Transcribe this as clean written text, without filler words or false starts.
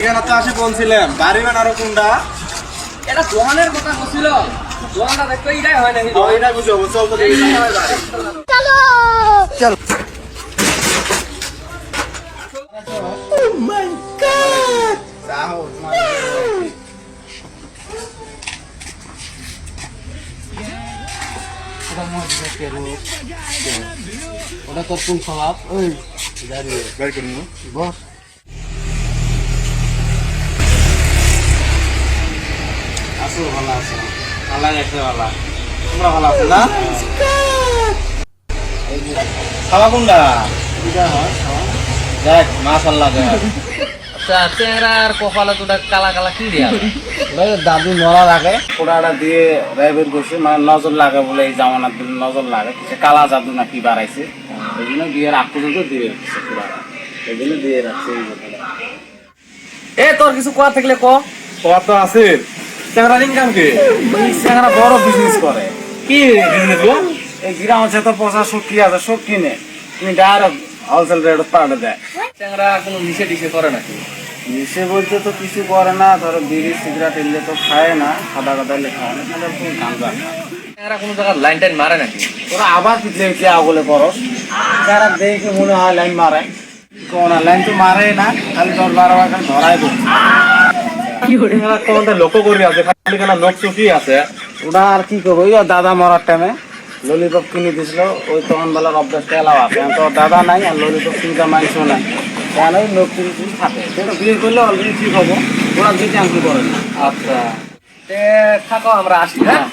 এখানে তো আসি বলছিলাম বাড়ি বানারো কোনটা এটা দোকানের কথা বলছিল দোকানটা দেখতে এটাই হয় নাকি এটা বুঝো চল তো দেখি চলো চল ওটা তোর কোন স্বভাব ওই দাঁড়িয়ে বের করুন বস আসো ভালো আছো ভালো লাগছে ভালো তোমরা ভালো আছো না খাওয়া কোনটা এটা হয় দেখ মাশাআল্লাহ দেখ আচ্ছা চেহারার কপালে তোটা কালা কালা কি দিয়া দাদু নড়া লাগে পোড়াটা দিয়ে রাইবের করছে মানে নজর লাগে বলে এই জামানার দিন নজর লাগে সে কালা জাদু না কি বাড়াইছে এই জন্য বিয়ের আগ পর্যন্ত দিয়ে রাখছে পোড়াটা এই জন্য দিয়ে রাখছে এই কথাটা এ তোর কিছু কোয়া থাকলে ক কত আছে চেংরা ইনকাম কি এই চেংরা বড় বিজনেস করে কি বিজনেস গো এই গ্রাম আছে তো 50 কি আছে সব কিনে তুমি ডাইরেক্ট হোলসেল রেটে পাড়ে দেয় চেহারা কোনো নিষে টিষে করে নাকি নিশে বলতে তো কিছু করে না ধরো বিড়ি সিগারেট এলে তো খায় না সাদা কাদা এলে খায় না তাহলে তুমি গাঞ্জা খায় চেহারা কোনো জায়গায় লাইন টাইন মারে নাকি তোরা আবার কি দেখে আগলে করস যারা দেখে মনে হয় লাইন মারে কোন লাইন তো মারে না খালি 10-12 খালি ধরাই দেয় কি করে তোমাদের লক্ষ্য করি আছে খালি খানা লোক চুকি আছে ওটা আর কি করবো ওই দাদা মরার টাইমে ললিপপ কিনে দিছিল ওই তখন বেলার অভ্যাসটা এলাও আছে তো দাদা নাই আর ললিপপ কিনতে মাংসও নাই কেন ওই লোক কিনে থাকে সেটা বিয়ে করলে অলরেডি ঠিক হবো ওরা যেতে আংটি করে না আচ্ছা তে থাকো আমরা আসি হ্যাঁ